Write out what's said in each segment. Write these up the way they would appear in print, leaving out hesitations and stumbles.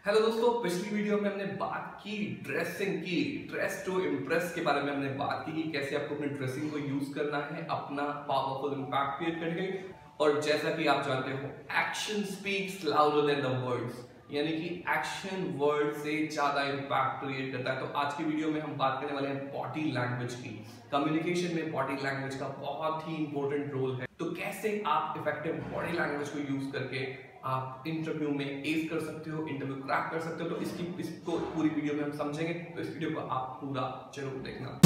Hello दोस्तों, पिछली video में हमने बात की ड्रेसिंग की, ड्रेस टू इम्प्रेस के बारे में हमने बात की कि कैसे आपको अपनी ड्रेसिंग को यूज करना है अपना पावरफुल इम्पैक्ट क्रिएट करने के लिए। और जैसा कि आप जानते हो, action speaks louder than the words, यानी कि एक्शन वर्ड से ज्यादा इम्पैक्ट क्रिएट करता है। तो आज की वीडियो में हम बात करने वाले हैं बॉडी लैंग्वेज की। कम्युनिकेशन में बॉडी लैंग्वेज का बहुत ही इंपॉर्टेंट रोल है। तो कैसे आप इफेक्टिव बॉडी लैंग्वेज को यूज करके आप इंटरव्यू में एस कर सकते हो, इंटरव्यू क्रैक कर सकते हो। तो इसको पूरी वीडियो में हम समझेंगे, तो इस वीडियो को आप पूरा जरूर देखना।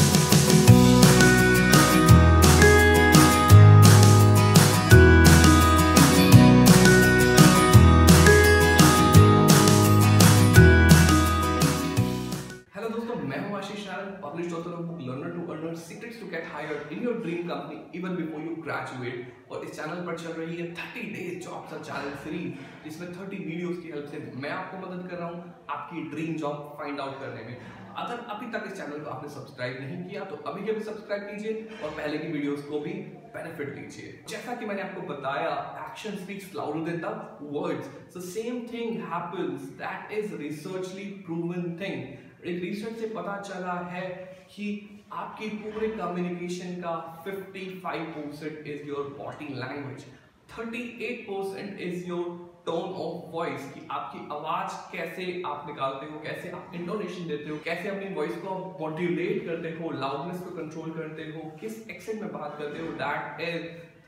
हेलो दोस्तों, मैं हूं Ashish Narayan, published author of book learner to earner secrets to get hired in your dream company even before you graduate. और इस चैनल पर चल रही है 30 days job search challenge series, जिसमें 30 वीडियोस की हेल्प से मैं आपको मदद कर रहा हूं आपकी ड्रीम जॉब फाइंड आउट करने में। अगर अभी तक इस चैनल को आपने सब्सक्राइब नहीं किया तो अभी के अभी सब्सक्राइब कीजिए और पहले की वीडियोस को भी बेनिफिट लीजिए। जैसा कि मैंने आपको बताया, action speaks louder than the words, so same thing happens, that is researchly proven thing. एक रिसर्च से पता चला है कि आपकी पूरे कम्युनिकेशन का 55% is your body language, 38% is your tone of voice, कि आपकी आवाज कैसे आप निकालते हो, कैसे आप इंटोनेशन देते हो, कैसे अपनी वॉइस को मॉड्यूलेट करते हो, लाउडनेस को कंट्रोल करते हो, किस एक्सेंट में बात करते हो, that is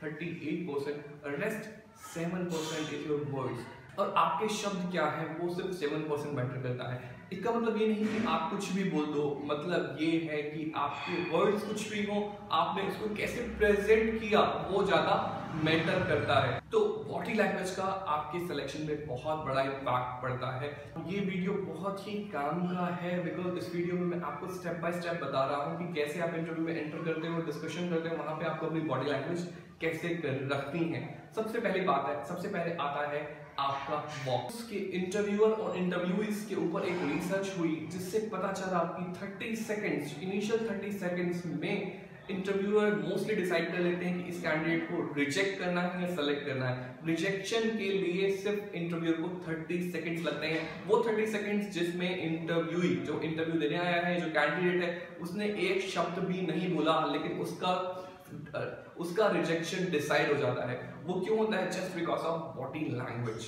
38%। Rest 7% is your voice. और आपके शब्द क्या है वो सिर्फ 7% मैटर करता है। इसका मतलब ये नहीं कि आप कुछ भी बोल दो, मतलब ये है कि आपके वर्ड्स कुछ भी हो, आपने उसको कैसे प्रेजेंट किया वो ज्यादा मैटर करता है। तो बॉडी लैंग्वेज का आपके सिलेक्शन में बहुत बड़ा इम्पैक्ट पड़ता है। ये वीडियो बहुत ही काम का है, बिकॉज इस वीडियो में मैं आपको स्टेप बाय स्टेप बता रहा हूँ कि कैसे आप इंटरव्यू में एंटर करते हो, डिस्कशन करते हो, वहां पे आपको अपनी बॉडी लैंग्वेज कैसे रखती हैं। सबसे पहली बात है, सबसे पहले आता है आपका बॉक्स के इंटरव्यूअर और इंटरव्यूइज के ऊपर एक रिसर्च हुई, जिससे पता चला कि 30 सेकंड्स, इनिशियल 30 सेकंड्स में इंटरव्यूअर मोस्टली डिसाइड कर लेते हैं कि इस कैंडिडेट को रिजेक्ट करना है या सेलेक्ट करना है। रिजेक्शन के लिए सिर्फ इंटरव्यूअर को 30 सेकंड्स लगते हैं। वो 30 सेकंड्स जिसमें इंटरव्यूई, जो इंटरव्यू देने आया है, जो कैंडिडेट है, उसने एक शब्द भी नहीं बोला, लेकिन उसका रिजेक्शन डिसाइड हो जाता है। वो क्यों होता है? Just because of body language.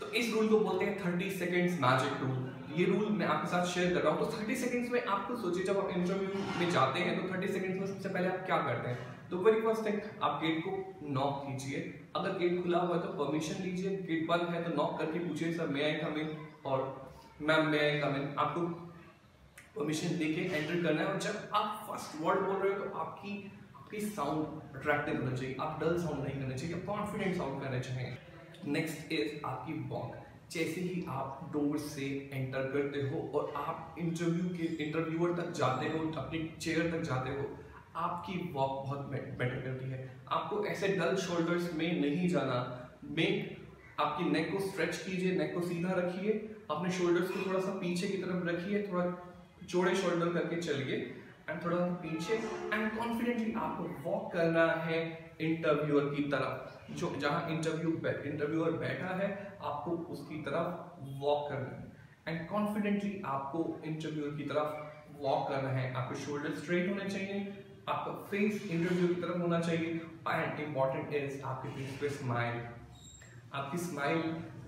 तो इस रूल को बोलते हैं 30 सेकंड्स मैजिक रूल। ये रूल मैं आपके साथ शेयर कर रहा हूँ। तो 30 सेकंड्स में आपको सोचिए, जब आप इंटरव्यू में जाते हैं तो 30 सेकंड्स में सबसे पहले आप क्या करते हैं? तो वेरी फर्स्ट थिंग, आप गेट को नॉक कीजिए। अगर गेट खुला हुआ है तो परमिशन लीजिए, गेट बंद है तो नॉक करके पूछिए, सर मे आई कम इन, और मैम मे आई कम इन। आपको परमिशन देके एंटर करना है। और जब आप फर्स्ट वर्ड बोल रहे हो तो आपकी साउंड अट्रैक्टिव होना चाहिए, आप डल साउंड नहीं करना चाहिए, कॉन्फिडेंट साउंड करना चाहिए। नेक्स्ट इज आपकी वॉक। जैसे ही आप डोर से एंटर करते हो और आप इंटरव्यूअर तक जाते हो, अपनी चेयर तक जाते हो, आपकी वॉक बहुत मैटर करती है। आपको ऐसे डल शोल्डर्स में नहीं जाना। आपकी नेक को स्ट्रेच कीजिए, नेक को सीधा रखिए, अपने शोल्डर्स को थोड़ा सा पीछे की तरफ रखिए, थोड़ा चौड़े शोल्डर करके चलिए एंड थोड़ा पीछे, एंड कॉन्फिडेंटली आपको वॉक करना है इंटरव्यूअर की तरफ। जो जहां इंटरव्यूअर बैठा है, आपको उसकी तरफ वॉक करना है एंड कॉन्फिडेंटली आपको इंटरव्यूअर की तरफ वॉक करना है। आपके शोल्डर स्ट्रेट होने चाहिए, आपका फेस इंटरव्यू की तरफ होना चाहिए, एंड इंपॉर्टेंट इज आपके फेस पे स्माइल। आपकी स्माइल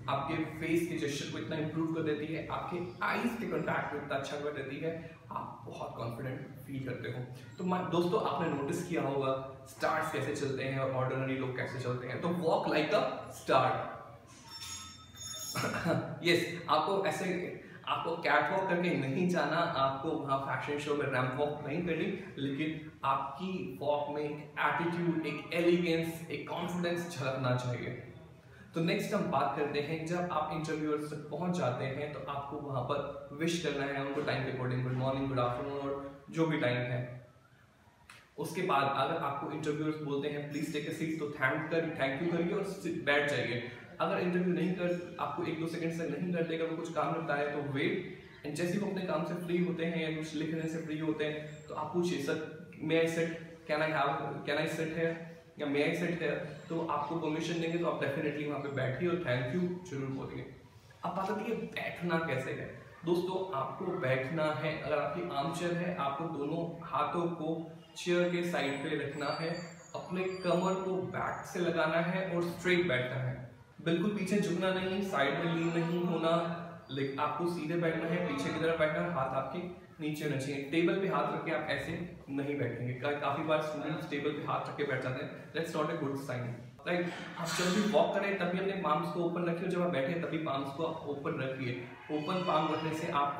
आपके फेस के जेस्चर को इतना इंप्रूव कर देती है, आपके आईज के कांटेक्ट को इतना अच्छा कर देती है, आप बहुत कॉन्फिडेंट फील करते हो। तो दोस्तों, आपने नोटिस किया होगा स्टार्स कैसे चलते हैं और ऑर्डिनरी लोग कैसे चलते हैं। तो walk like a star. Yes, आपको कैट वॉक करके नहीं जाना, आपको वहां फैशन शो में रैंप वॉक नहीं करनी, लेकिन आपकी वॉक में एक एटीट्यूड, एक एलिगेंस, एक कॉन्फिडेंस झलकना चाहिए। तो नेक्स्ट हम बात करते हैं, जब आप इंटरव्यूअर्स तक पहुंच जाते हैं तो आपको वहां पर विश करना है उनको टाइम के according, good morning, good afternoon, और जो भी टाइम है। उसके बाद अगर आपको इंटरव्यूअर्स बोलते हैं प्लीज टेक अ सीट, तो थैंक यू करिए और बैठ जाइए। अगर इंटरव्यू नहीं कर, आपको 1-2 सेकंड से नहीं कर देगा, वो कुछ काम करता है तो वेट, एंड जैसे वो अपने काम से फ्री होते हैं या कुछ लिखने से फ्री होते हैं तो आप पूछिए, sir may I sit, can I sit here, या मे आई सिट हियर। तो आपको परमिशन देंगे तो आप डेफिनेटली वहाँ पे बैठिए और थैंक यू जरूर बोलिए। अब बात आती है बैठना कैसे है। दोस्तों आपको बैठना है, अगर आपकी आर्म चेयर है आपको दोनों हाथों को चेयर के साइड पे रखना है, अपने कमर को बैक से लगाना है और स्ट्रेट बैठना है, बिल्कुल पीछे झुकना नहीं, साइड में लीन नहीं होना, लेकिन आपको सीधे बैठना है, पीछे की तरफ बैठना है, हाथ आपके नीचे होना चाहिए। टेबल पे हाथ रख के आप ऐसे नहीं बैठेंगे, काफी बार स्टूडेंट्स टेबल पे हाथ रख के बैठ जाते हैं, that's not a good sign, right. आप जब भी वॉक करें तभी अपने पाम्स को ओपन रखिए, जब आप बैठे तभी पाम्स को ओपन रखिए। ओपन पाम रखने से आप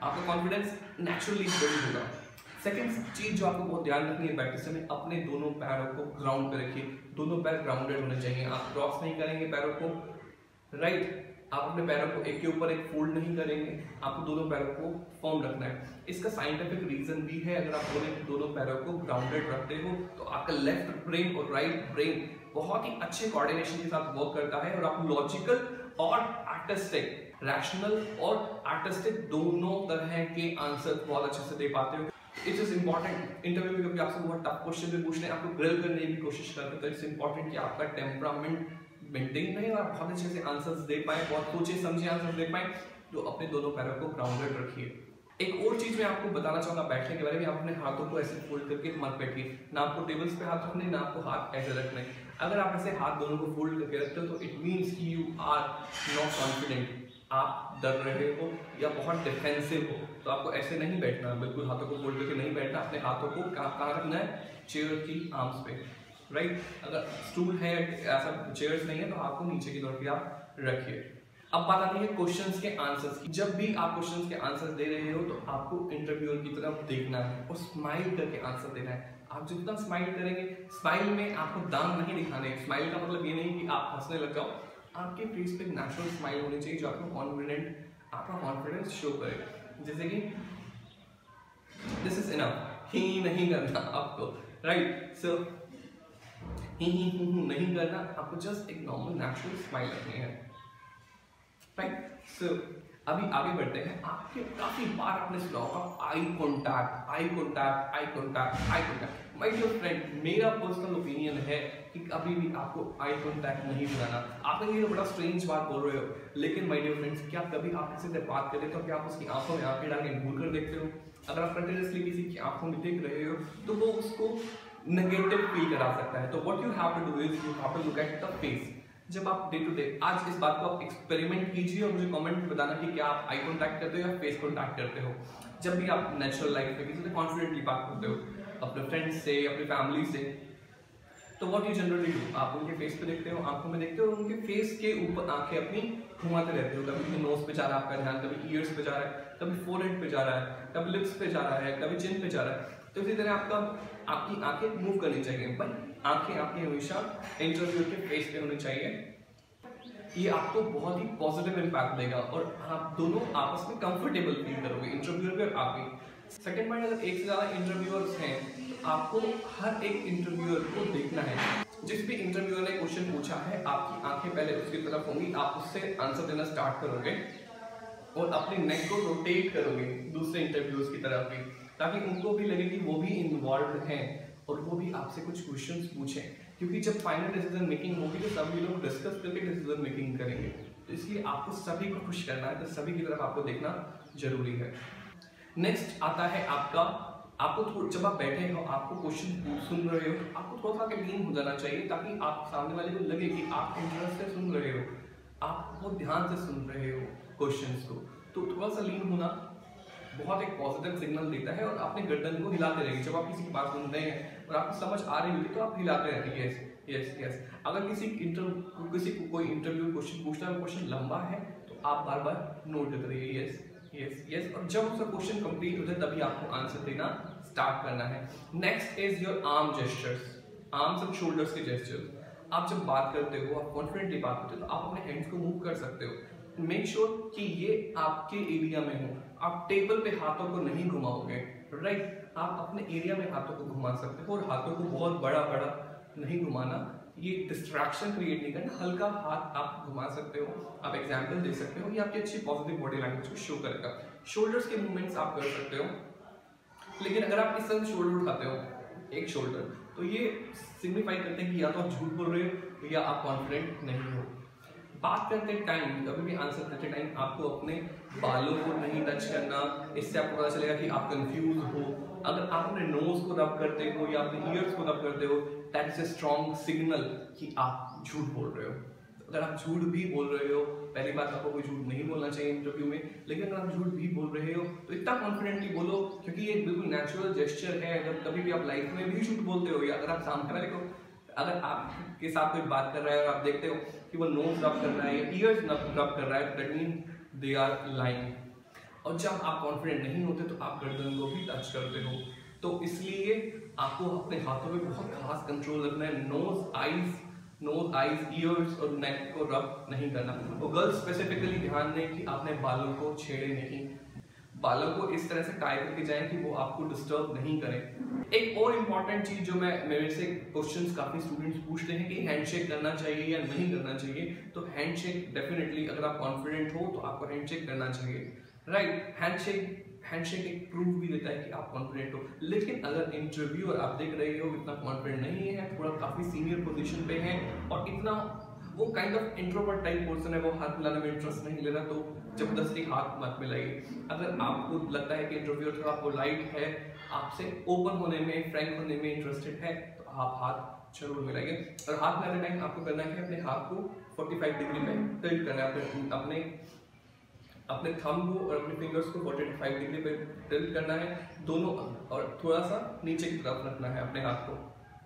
आपका कॉन्फिडेंस नेचुरली बिल्ड होगा। सेकंड चीज जो आपको बहुत ध्यान रखनी है बैठते समय, अपने दोनों पैरों को ग्राउंड पे रखिए, दोनों पैर ग्राउंडेड होने चाहिए, आप क्रॉस नहीं करेंगे पैरों को, राइट। आप अपने पैरों को एक के ऊपर एक फोल्ड नहीं करेंगे, आपको दोनों पैरों को फॉर्म रखना है। इसका साइंटिफिक रीजन भी है, अगर आप दोनों पैरों को ग्राउंडेड रखते हो तो आपका लेफ्ट ब्रेन और राइट ब्रेन बहुत ही अच्छे कोऑर्डिनेशन के साथ वर्क करता है और आप लॉजिकल और आर्टिस्टिक, रैशनल और आर्टिस्टिक दोनों तरह के आंसर बहुत अच्छे से दे पाते हो। इट इज इंपॉर्टेंट, इंटरव्यू में कभी आपसे बहुत टफ क्वेश्चन भी पूछने, आपको ग्रिल करने की कोशिश करते हैं, तो इट्स इंपॉर्टेंट कि आपका टेम्परामेंट मेंटेन रहे और आप बहुत अच्छे से आंसर्स दे पाए, बहुत सोचे समझे आंसर दे पाए। तो अपने दोनों पैरों को ग्राउंडेड रखिए। एक और चीज मैं आपको बताना चाहूंगा बैठने के बारे में, आप अपने हाथों को ऐसे फोल्ड करके मत बैठिए, ना आपको टेबल्स पे हाथ रखने, ना आपको हाथ ऐसे रखने। अगर आप ऐसे हाथ दोनों को फोल्ड करके रखते हो तो इट मीन्स कि यू आर नॉट कॉन्फिडेंट, आप डर रहे हो या बहुत डिफेंसिव हो। तो आपको ऐसे नहीं बैठना, बिल्कुल हाथों को फोल्ड करके नहीं बैठना, अपने हाथों को कहाँ रखना है, चेयर की आर्म्स पे, राइट। अगर स्टूल है, ऐसा चेयर्स नहीं है तो आपको नीचे की तरफ आप रखिए। अब बात आती है क्वेश्चंस के आंसर्स की। जब भी आप क्वेश्चंस के आंसर दे रहे हो तो आपको इंटरव्यूअर की तरफ देखना है और स्माइल करके आंसर देना है। आप जितना स्माइल करेंगे, स्माइल में आपको दांत नहीं दिखाने, स्माइल का मतलब ये नहीं कि आप हंसने लग जाओ, आपके फेस पे नेचुरल स्माइल होनी चाहिए जो आपका कॉन्फिडेंस शो करे। जैसे कि दिस इज इनफ, ही नहीं करना आपको, राइट। सो ही नहीं करना, आपको जस्ट एक नॉर्मल नेचुरल स्माइल रखनी है, राइट। सो अभी आगे बढ़ते हैं। आपके काफी बार आपने सुना होगा eye contact, eye contact, eye contact, eye contact. My dear friend, मेरा पर्सनल ओपिनियन है कि कभी भी आपको आई कॉन्टैक्ट नहीं बनाना। आप ये बड़ा स्ट्रेंज बात बोल रहे हो, लेकिन माय डियर फ्रेंड्स, क्या कभी आप किसी से बात करें तो क्या आप उसकी आंखों में आंखें डाल के घूर कर देखते हो? अगर आप कंटिन्यूसली किसी की आंखों में देख रहे हो तो वो उसको नेगेटिव फील करा सकता है। तो what you have to do is you have to look at the face. जब आप डे टू डे, आज इस बात को आप एक्सपेरिमेंट कीजिए और मुझे कमेंट में बताना कि क्या आप आई कांटेक्ट करते हो या फेस कांटेक्ट करते हो। जब भी आप नेचुरल लाइफ में किसी से कॉन्फिडेंटली बात करते हो, अपने फ्रेंड्स से, अपनी फैमिली से, तो व्हाट यू जनरली डू, आप उनके फेस पे देखते हो, आंखों में देखते हो और उनके फेस के ऊपर आंखें अपनी घुमाते रहते हो। कभी नोज पे जा रहा है आपका ध्यान, कभी ईयर्स पे जा रहा है, कभी फोरहेड पे जा रहा है, कभी लिप्स पे जा रहा है, कभी चिन पे जा रहा है। तो इसी तरह आपकी आंखें मूव करनी चाहिए, पर आंखें आपकी हमेशा इंटरव्यू के फेस पे होनी चाहिए। ये आपको बहुत ही पॉजिटिव इम्पैक्ट देगा और आप दोनों आपस में कंफर्टेबल फील करोगे, इंटरव्यूअर भी और आप भी। सेकेंड पॉइंट, अगर एक से ज़्यादा इंटरव्यूअर्स हैं तो आपको हर एक इंटरव्यूअर को देखना है। जिस भी इंटरव्यूअर ने क्वेश्चन पूछा है, आपकी आंखें पहले उसकी तरफ होंगी, आप उससे आंसर देना स्टार्ट करोगे और अपने नेक को रोटेट करोगे दूसरे इंटरव्यूअर्स की तरफ भी, ताकि उनको भी लगे कि वो भी इन्वॉल्व हैं और वो भी आपसे कुछ क्वेश्चंस पूछें। क्योंकि जब फाइनल डिसीजन मेकिंग होगी तो सभी लोग डिस्कस करके डिसीजन मेकिंग करेंगे, तो इसलिए आपको सभी को खुश करना है, तो सभी की तरफ आपको देखना जरूरी है। नेक्स्ट आता है आपको जब आप बैठे हो, आपको क्वेश्चन सुन रहे हो, आपको थोड़ा सा लीन हो जाना चाहिए ताकि आप सामने वाले को लगे कि आप इंटरेस्ट से सुन रहे हो, आप बहुत ध्यान से सुन रहे हो क्वेश्चंस को। तो थोड़ा सा लीन होना बहुत एक पॉजिटिव सिग्नल देता है और अपने गर्दन को हिलाते रहिए। जब आप किसी की बात सुन रहे हैं और आपको समझ आ रही होगी तो आप हिलाते रहिए, यस यस यस। अगर किसी को कोई इंटरव्यू क्वेश्चन पूछना है, क्वेश्चन लंबा है तो आप बार बार नोट करते रहिए, यस यस यस। और जब उसका क्वेश्चन कंप्लीट हो जाए तभी आपको आंसर देना स्टार्ट करना है। Next is your arm gestures, arms and shoulders के जेस्चर्स। आप जब बात करते हो, आप कॉन्फिडेंटली बात करते हो तो आप अपने हैंड्स को मूव कर सकते हो। मेक श्योर कि ये आपके एरिया में हो, आप टेबल पे हाथों को नहीं घुमाओगे, राइट। आप अपने एरिया में हाथों को घुमा सकते हो और हाथों को बहुत बड़ा बड़ा नहीं घुमाना, ये डिस्ट्रैक्शन क्रिएट नहीं करना, हल्का हाथ आप घुमा सकते हो, आप एग्जाम्पल दे सकते हो, ये आपकी अच्छी पॉजिटिव बॉडी लैंग्वेज को शो करेगा। शोल्डर्स के मूवमेंट्स आप कर सकते हो, लेकिन अगर आप इस तरह शोल्डर उठाते हो, एक शोल्डर, तो ये सिग्निफाई करते हैं कि या तो आप झूठ बोल रहे हो या आप कॉन्फिडेंट नहीं हो। बात करते टाइम, कभी भी आंसर करते टाइम आपको अपने बालों को नहीं टच करना। इससे आपको पता चलेगा कि आप कंफ्यूज हो। अगर आप अपने नोज को रब करते हो या अपने ईयर्स को रब करते हो, that is a strong signal कि आप झूठ बोल रहे हो। अगर आप झूठ भी बोल रहे हो, पहली बात आपको कोई झूठ नहीं बोलना चाहिए इंटरव्यू में, लेकिन अगर आप झूठ भी बोल रहे हो तो इतना कॉन्फिडेंटली बोलो, क्योंकि ये बिल्कुल नेचुरल जेस्चर है। अगर कभी भी आप लाइफ में भी झूठ बोलते हो या अगर आप सामने वाले को, अगर आपके साथ कोई बात कर रहा है और आप देखते हो कि वो नोज रब कर रहा है या ईयर्स रब कर रहा है, that mean they are lying. और जब आप कॉन्फिडेंट नहीं होते तो आप गर्दन को भी टच करते हो। तो इसलिए आपको अपने हाथों पे बहुत खास कंट्रोल रखना है। नोज आईज ईयर्स और नेक को रब नहीं करना। तो गर्ल्स स्पेसिफिकली ध्यान दें कि आपने बालों को छेड़े नहीं, बालों को इस तरह से टाई करके जाएं कि वो आपको डिस्टर्ब नहीं करें। एक और इम्पॉर्टेंट चीज जो मेरे से क्वेश्चंस काफी स्टूडेंट्स पूछते हैं कि हैंडशेक करना चाहिए या नहीं करना चाहिए। तो हैंडशेक डेफिनेटली, अगर आप कॉन्फिडेंट हो तो आपको हैंडशेक करना चाहिए, राइट। हैंडशेक एक प्रूफ भी देता है कि आप कॉन्फिडेंट हो। लेकिन अगर इंटरव्यूअर आप देख रहे हो इतना कॉन्फिडेंट नहीं है, थोड़ा काफी सीनियर पोजीशन पे है और इतना वो kind of introvert type person है, वो हाथ मिलाने में इंटरेस्ट नहीं ले रहा, तो जबरदस्ती हाथ मत मिलाइए। अगर आपको लगता है कि इंटरव्यूअर थोड़ा पोलाइट है, आपसे ओपन होने में, फ्रैंक होने में इंटरेस्टेड है, तो आप हाथ जरूर मिलाइए। और हाथ मिलाते टाइम आपको करना है अपने हाथ को 45 डिग्री में टिल्ट करना है, अपने थंब को और अपने फिंगर्स को 45 डिग्री पे टिल्ट करना है दोनों, और थोड़ा सा नीचे की तरफ रखना है अपने हाथ को,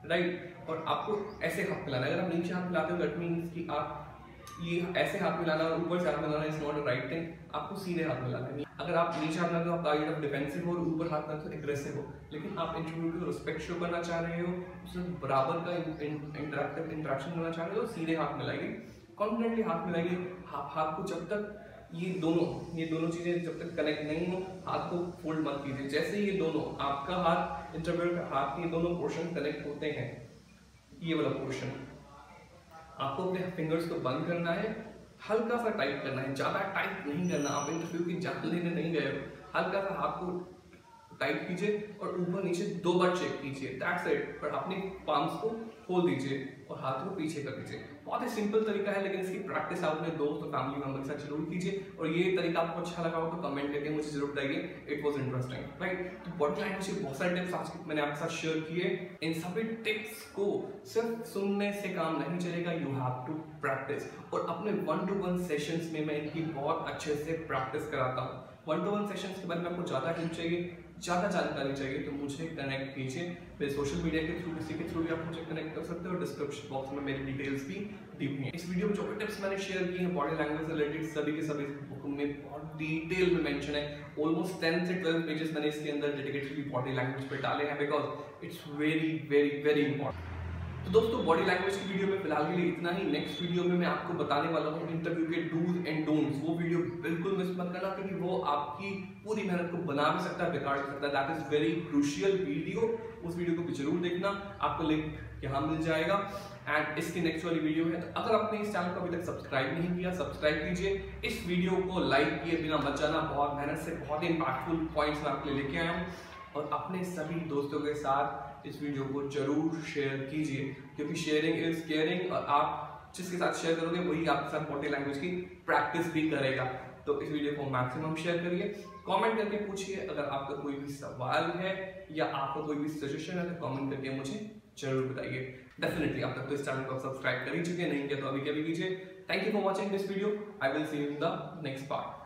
राइट। और आपको ऐसे हाथ मिलाना है। अगर आप नीचे हाथ मिलाते हो दैट मीन्स कि आप ये ऐसे हाथ मिलाना और ऊपर से हाथ मिलाना is not a right thing. आपको सीधे हाथ मिलाना है। अगर आप नीचे हाथ मिलाते हो आप काइंड ऑफ डिफेंसिव हो और ऊपर हाथ मिलाते हो एग्रेसिव हो। लेकिन आप इंटरव्यू को रिस्पेक्ट शो करना चाह रहे हो, उसमें बराबर का इंटरेक्शन करना चाह रहे हो, सीधे हाथ मिलाइए, कॉन्फिडेंटली हाथ मिलाइए। हाथ को जब तक ये दोनों चीजें जब तक कनेक्ट नहीं हो, हाथ को फोल्ड मत कीजिए। जैसे ये दोनों, आपका हाथ, इंटरव्यूअर का हाथ, ये दोनों पोर्शन कनेक्ट होते हैं, ये वाला पोर्शन, आपको अपने फिंगर्स को बंद करना है, हल्का सा टाइट करना है, ज्यादा टाइट नहीं करना। आप इंटरव्यू की जान लेने नहीं गए हो, हल्का सा हाथ को टाइट कीजिए और ऊपर नीचे 2 बार चेक कीजिए, दैट्स इट। और अपने पाम्स को खोल दीजिए और हाथ को पीछे कर दीजिए। बहुत ही सिंपल तरीका है, लेकिन इसकी प्रैक्टिस आप अपने दोस्त और फैमिली मेंबर के साथ जरूर कीजिए। और ये तरीका आपको अच्छा लगा हो तो कमेंट करके मुझे जरूर बताइए, इट वाज इंटरेस्टिंग, राइट। तो बॉडी लैंग्वेज के बहुत सारे टिप्स आज मैंने आपके साथ शेयर किए। इन सभी टिप्स को सिर्फ सुनने से काम नहीं चलेगा, यू हैव टू प्रैक्टिस। और अपने 1-to-1 सेशंस में मैं इनकी बहुत अच्छे से प्रैक्टिस कराता हूँ। 1-to-1 सेशंस के बारे में आपको ज्यादा हेल्प चाहिए, ज्यादा जानकारी चाहिए, तो मुझे कनेक्ट कीजिए। मेरे सोशल मीडिया के थ्रू, किसी के थ्रू भी आप मुझे कनेक्ट कर सकते हो। डिस्क्रिप्शन बॉक्स में मेरी डिटेल्स भी दी हुई हैं। इस वीडियो में जो भी टिप्स मैंने शेयर की हैं बॉडी लैंग्वेज से रिलेटेड, सभी के सभी बुक में बहुत डिटेल में मेंशन है। ऑलमोस्ट 10 से 12 पेजेस मैंने इसके अंदर डेडिकेटली बॉडी लैंग्वेज पे डाले हैं, because it's very very very important. तो दोस्तों, बॉडी लैंग्वेज की वीडियो में फिलहाल के लिए इतना ही। नेक्स्ट वीडियो में मैं आपको बताने वाला हूँ इंटरव्यू के डूज एंड डोंट्स। वो वीडियो बिल्कुल मिस मत करना, क्योंकि वो आपकी पूरी मेहनत को बना भी सकता है, बिगाड़ भी सकता है। That is very crucial video. उस वीडियो को भी जरूर देखना, आपको लिंक यहाँ मिल जाएगा। एंड इसकी नेक्स्ट वाली वीडियो है, तो अगर आपने इस चैनल को अभी तक सब्सक्राइब नहीं किया, सब्सक्राइब कीजिए। इस वीडियो को लाइक किए बिना मत जाना, बहुत मेहनत से बहुत ही इंपैक्टफुल पॉइंट्स मैं आपके लिए लेके आया हूँ। और अपने सभी दोस्तों के साथ इस वीडियो को जरूर शेयर कीजिए, क्योंकि शेयरिंग इज केयरिंग। और आप जिसके साथ शेयर करोगे वही आपके साथ बॉडी लैंग्वेज की प्रैक्टिस भी करेगा। तो इस वीडियो को मैक्सिमम शेयर करिए, कमेंट करके पूछिए। अगर आपका कोई भी सवाल है या आपका कोई भी सजेशन है तो कमेंट करके मुझे जरूर बताइए। डेफिनेटली आप तक तो इस चैनल को सब्सक्राइब कर ही चुके, नहीं किया तो अभी क्या भी कीजिए। Thank you for watching this video. I will see you in the next part.